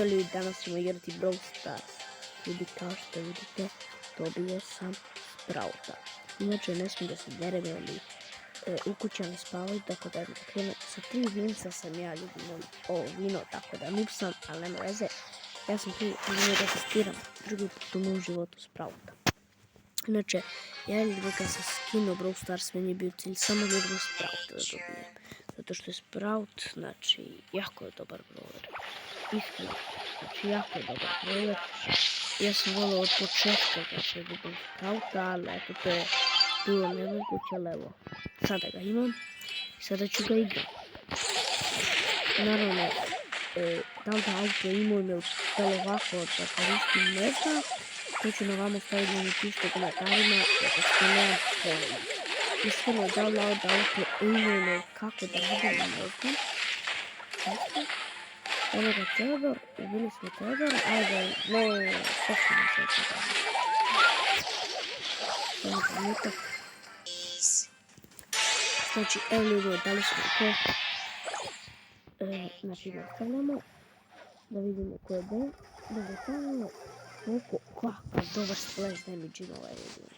Eto ljudi, danas ćemo igrati Brawl Stars. Ljudi, kao što vidite, dobio sam Sprouta. Inače, ne smijem da se derem ili ukućani spavaju, tako da sa 3 vinca sam ja ljubim ovo vino, tako da noob sam, ali nema veze. Ja sam tu da testiram drugi put u mom životu Sprouta. Inače, ja ljubim kad sam skinuo Brawl Stars, meni je bio cilj samo ljubim Sprouta da dobijem. Zato što je Sprout, znači, jako je dobar brawler. Iskreno, znači, jako je dobar brawler. Ja sam volio od početka da se ljubim Sprouta, ali eto, to je bilo nemoguće, ali evo, sada ga imam i sada ću ga igram. Naravno, da li da auto imam ili ovako da koristim, ne znam. To ću na vama staviti da mi pišite u komentarima, zato što nemam pojma. Iskreno, da li auto imam ili kako da radim, ne znam. Evo ga Teodor, ubili smo Teodora, ajde, ne, postavimo se od toga. Samo trenutak. Znači, evo ljudi, dali smo to. Znači, nastavljamo. Da vidimo ko je Ben. Da ga stavimo. Kakav dobar splash damage ima ovaj ljudi.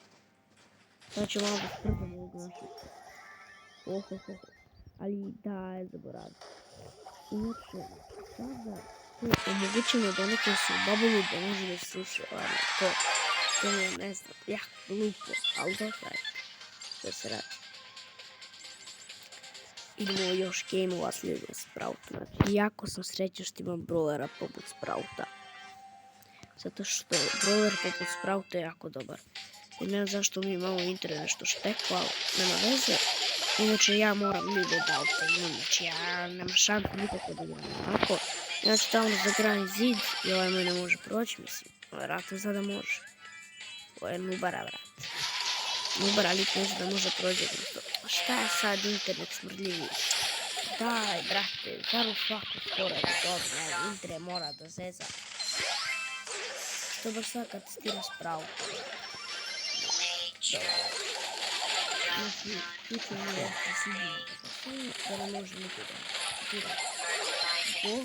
Sad ćemo malo da sprbamo ovog našeg. Ohohoho. Ali da je zaboravio. Inače, sada omogućimo da neko se u babulju da može da sluša to. To je, ne znam, jako glupo, ali dobro je. Da se radi. Idemo još game-ova slijedom Sprouta. Znači, jako sam srećan što imam brawlera poput Sprouta. Zato što brawler poput Sprouta je jako dobar. I ne znam zašto mi imamo internet nešto šteklo, ali nema veze. Inače, ja moram ljude da imam, znači ja nema šanku nikako da igram ovako. Ja ću tamo zagrani zid i ovaj moj ne može proći, mislim. Vjerojatno zada može. Ovo je nubara, vrat. Nubara ali ne zna da može proći. Šta je sad internet smrdljivi? Daj, brate, zaru svaku skoro je dobro, internet mora da zeza. Što baš sad kad testira Sprout. Znači, ključno je da se vidimo da ne može nikada testira. Bo,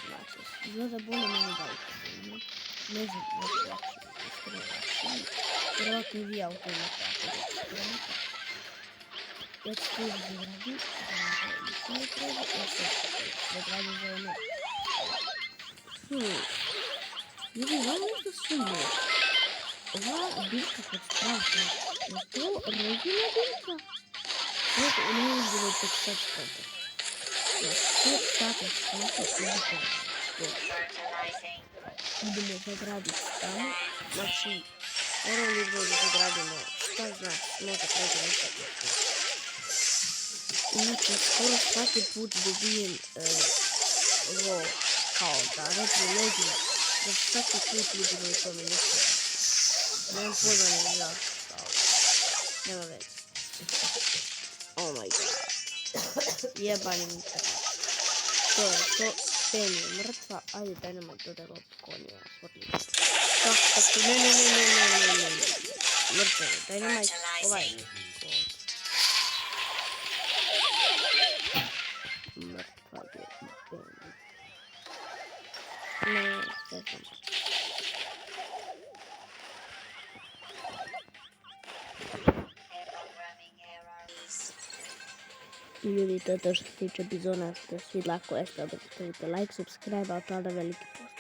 znači, izgleda bolje meni da ukazujem. Ne znam, vjerojatno i vi auto imate ako da testirate. Ja ću tu izgledati, da ne treba, ja se pregradim za ono. Ljudi, vam nešto sumnje. Ova biljka kod Sprouta, je to originalna biljka? Ovo ne može bilo tek sad Sprouta. Ja, to sada Sprouta uzeti idemo zagraditi tamo. Znači, moramo li da zagradimo, šta znači, možda treba nešto. Inače, skoro svaki put dobijem ovo kao da reći legend. Da svaki put ljubimo i tome nešto. Nemam pojma ne znam. Nema veze. Oh my god. Jebani mi to. To je to. Pen je mrtva. Ajde daj nama dodaj loptu konija. Tako. Ne. Mrtva je. Daj nama ovaj. Mrtva je. Ne, sve sam. Ljudi, to je to što se tiče bizona, što svi lako jeste, ostavite like, subscribe, a tada veliki post.